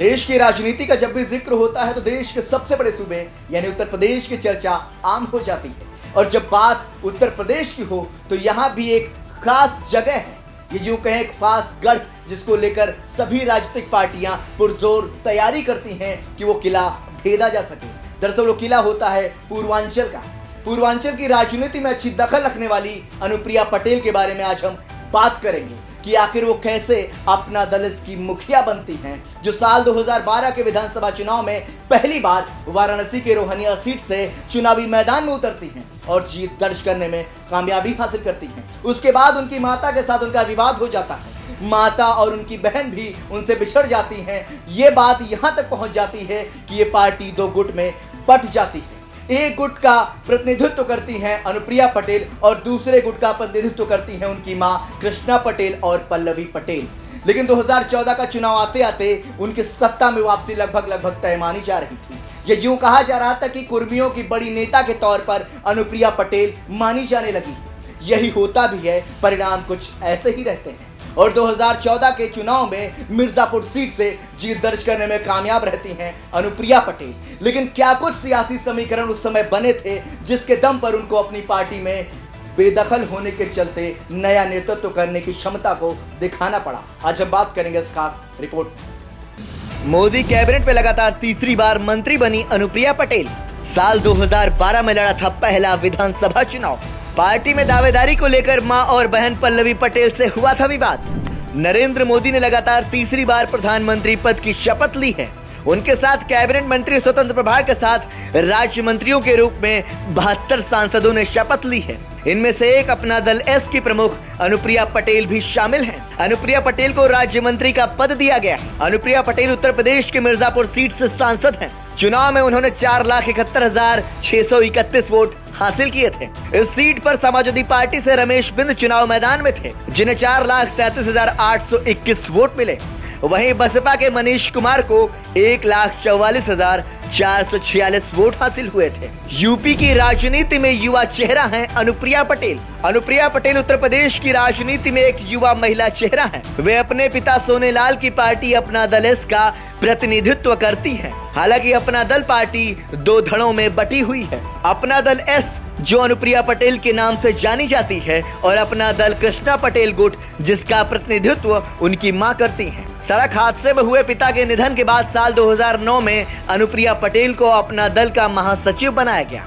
देश की राजनीति का जब भी जिक्र होता है तो देश के सबसे बड़े सूबे यानी उत्तर प्रदेश की चर्चा आम हो जाती है। और जब बात उत्तर प्रदेश की हो तो यहाँ भी एक खास जगह है, ये यूं कहें एक खास गढ़, जिसको लेकर सभी राजनीतिक पार्टियां पुरजोर तैयारी करती हैं कि वो किला भेदा जा सके। दरअसल वो किला होता है पूर्वांचल का। पूर्वांचल की राजनीति में अच्छी दखल रखने वाली अनुप्रिया पटेल के बारे में आज हम बात करेंगे कि आखिर वो कैसे अपना दल की मुखिया बनती हैं, जो साल 2012 के विधानसभा चुनाव में पहली बार वाराणसी के रोहनिया सीट से चुनावी मैदान में उतरती हैं और जीत दर्ज करने में कामयाबी हासिल करती हैं। उसके बाद उनकी माता के साथ उनका विवाद हो जाता है। माता और उनकी बहन भी उनसे बिछड़ जाती हैं। ये बात यहाँ तक पहुँच जाती है कि ये पार्टी दो गुट में बंट जाती है। एक गुट का प्रतिनिधित्व करती हैं अनुप्रिया पटेल और दूसरे गुट का प्रतिनिधित्व करती हैं उनकी मां कृष्णा पटेल और पल्लवी पटेल। लेकिन 2014 का चुनाव आते आते उनकी सत्ता में वापसी लगभग तय मानी जा रही थी। यह यूं कहा जा रहा था कि कुर्मियों की बड़ी नेता के तौर पर अनुप्रिया पटेल मानी जाने लगी। यही होता भी है, परिणाम कुछ ऐसे ही रहते हैं। और 2014 के चुनाव में मिर्जापुर सीट से जीत दर्ज करने में कामयाब रहती हैं अनुप्रिया पटेल। लेकिन क्या कुछ सियासी समीकरण उस समय बने थे जिसके दम पर उनको अपनी पार्टी में बेदखल होने के चलते नया नेतृत्व करने की क्षमता को दिखाना पड़ा। आज हम बात करेंगे इस खास रिपोर्ट। मोदी कैबिनेट में लगातार तीसरी बार मंत्री बनी अनुप्रिया पटेल। साल 2012 में लड़ा था पहला विधानसभा चुनाव। पार्टी में दावेदारी को लेकर मां और बहन पल्लवी पटेल से हुआ था विवाद। नरेंद्र मोदी ने लगातार तीसरी बार प्रधानमंत्री पद की शपथ ली है। उनके साथ कैबिनेट मंत्री स्वतंत्र प्रभार के साथ राज्य मंत्रियों के रूप में 72 सांसदों ने शपथ ली है। इनमें से एक अपना दल एस की प्रमुख अनुप्रिया पटेल भी शामिल हैं। अनुप्रिया पटेल को राज्य मंत्री का पद दिया गया है। अनुप्रिया पटेल उत्तर प्रदेश के मिर्जापुर सीट से सांसद हैं। चुनाव में उन्होंने 4,71,631 वोट हासिल किए थे। इस सीट पर समाजवादी पार्टी से रमेश बिंद चुनाव मैदान में थे, जिन्हें 4,37,821 वोट मिले। वहीं बसपा के मनीष कुमार को 1,44,446 वोट हासिल हुए थे। यूपी की राजनीति में युवा चेहरा हैं अनुप्रिया पटेल। अनुप्रिया पटेल उत्तर प्रदेश की राजनीति में एक युवा महिला चेहरा हैं। वे अपने पिता सोनेलाल की पार्टी अपना दल एस का प्रतिनिधित्व करती हैं। हालांकि अपना दल पार्टी दो धड़ों में बटी हुई है। अपना दल एस, जो अनुप्रिया पटेल के नाम से जानी जाती है, और अपना दल कृष्णा पटेल गुट, जिसका प्रतिनिधित्व उनकी मां करती हैं। सड़क हादसे में हुए पिता के निधन के बाद साल 2009 में अनुप्रिया पटेल को अपना दल का महासचिव बनाया गया।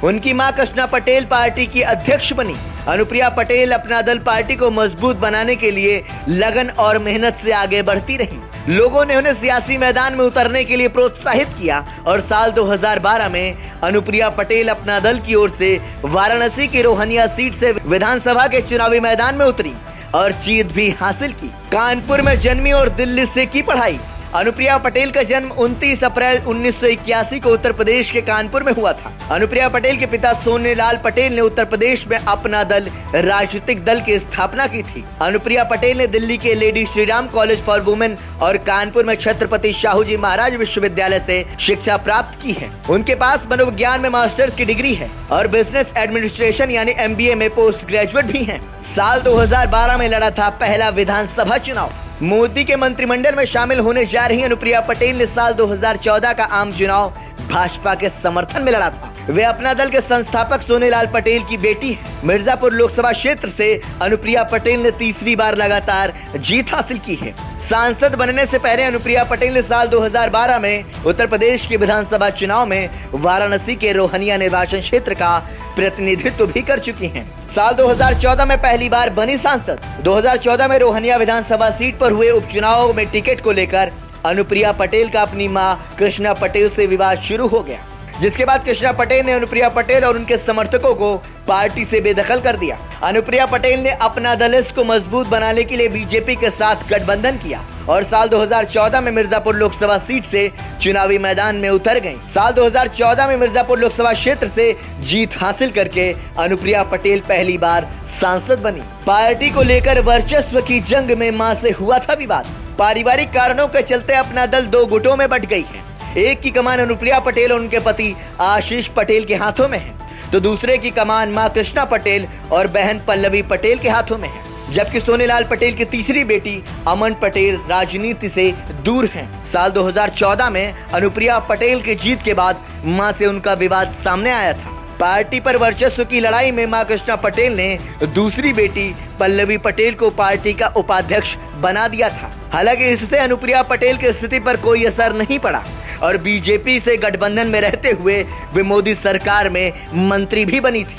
उनकी मां कृष्णा पटेल पार्टी की अध्यक्ष बनी। अनुप्रिया पटेल अपना दल पार्टी को मजबूत बनाने के लिए लगन और मेहनत से आगे बढ़ती रही। लोगों ने उन्हें सियासी मैदान में उतरने के लिए प्रोत्साहित किया और साल 2012 में अनुप्रिया पटेल अपना दल की ओर से वाराणसी की रोहनिया सीट से विधानसभा के चुनावी मैदान में उतरी और जीत भी हासिल की। कानपुर में जन्मी और दिल्ली से की पढ़ाई। अनुप्रिया पटेल का जन्म 29 अप्रैल 1981 को उत्तर प्रदेश के कानपुर में हुआ था। अनुप्रिया पटेल के पिता सोनेलाल पटेल ने उत्तर प्रदेश में अपना दल राजनीतिक दल की स्थापना की थी। अनुप्रिया पटेल ने दिल्ली के lady Shriram college for women और कानपुर में छत्रपति शाहूजी महाराज विश्वविद्यालय से शिक्षा प्राप्त की है। उनके पास मनोविज्ञान में मास्टर्स की डिग्री है और बिजनेस एडमिनिस्ट्रेशन यानी MBA में पोस्ट ग्रेजुएट भी है। साल 2012 में लड़ा था पहला विधानसभा चुनाव। मोदी के मंत्रिमंडल में शामिल होने जा रही अनुप्रिया पटेल ने साल 2014 का आम चुनाव भाजपा के समर्थन में लड़ा था। वे अपना दल के संस्थापक सोनेलाल पटेल की बेटी हैं। मिर्जापुर लोकसभा क्षेत्र से अनुप्रिया पटेल ने तीसरी बार लगातार जीत हासिल की है। सांसद बनने से पहले अनुप्रिया पटेल ने साल 2012 में उत्तर प्रदेश के विधानसभा चुनाव में वाराणसी के रोहनिया निर्वाचन क्षेत्र का प्रतिनिधित्व भी कर चुकी हैं। साल 2014 में पहली बार बनी सांसद। 2014 में रोहनिया विधानसभा सीट पर हुए उपचुनाव में टिकट को लेकर अनुप्रिया पटेल का अपनी मां कृष्णा पटेल से विवाद शुरू हो गया, जिसके बाद कृष्णा पटेल ने अनुप्रिया पटेल और उनके समर्थकों को पार्टी से बेदखल कर दिया। अनुप्रिया पटेल ने अपना दल को मजबूत बनाने के लिए बीजेपी के साथ गठबंधन किया और साल 2014 में मिर्जापुर लोकसभा सीट से चुनावी मैदान में उतर गईं। साल 2014 में मिर्जापुर लोकसभा क्षेत्र से जीत हासिल करके अनुप्रिया पटेल पहली बार सांसद बनी। पार्टी को लेकर वर्चस्व की जंग में मां से हुआ था विवाद। पारिवारिक कारणों के चलते अपना दल दो गुटों में बंट गई है। एक की कमान अनुप्रिया पटेल और उनके पति आशीष पटेल के हाथों में है, तो दूसरे की कमान मां कृष्णा पटेल और बहन पल्लवी पटेल के हाथों में है। जबकि सोनेलाल पटेल की तीसरी बेटी अमन पटेल राजनीति से दूर हैं। साल 2014 में अनुप्रिया पटेल की जीत के बाद मां से उनका विवाद सामने आया था। पार्टी पर वर्चस्व की लड़ाई में मां कृष्णा पटेल ने दूसरी बेटी पल्लवी पटेल को पार्टी का उपाध्यक्ष बना दिया था। हालांकि इससे अनुप्रिया पटेल की स्थिति पर कोई असर नहीं पड़ा और बीजेपी से गठबंधन में रहते हुए वे मोदी सरकार में मंत्री भी बनी थी।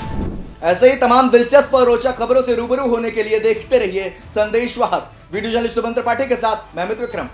ऐसे ही तमाम दिलचस्प और रोचक खबरों से रूबरू होने के लिए देखते रहिए संदेश वाहक। वीडियो जर्नलिस्ट सुमंत्र पाठक के साथ मैं अमित विक्रम।